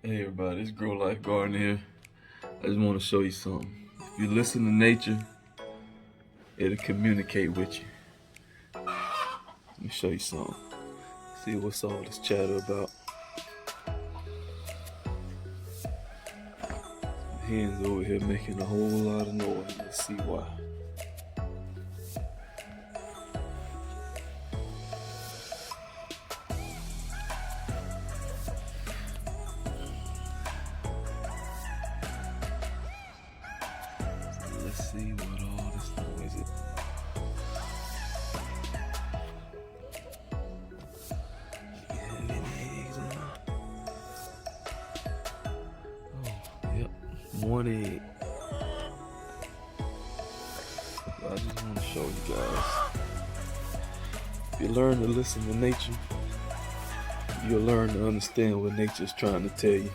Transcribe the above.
Hey everybody, it's Grow Life Garden here. I just want to show you something. If you listen to nature, it'll communicate with you. Let me show you something. See what's all this chatter about. The hens over here making a whole lot of noise. Let's see why. Let's see what all this noise is. You have any eggs in there? Oh, yep, one egg. I just want to show you guys. If you learn to listen to nature, you'll learn to understand what nature's trying to tell you.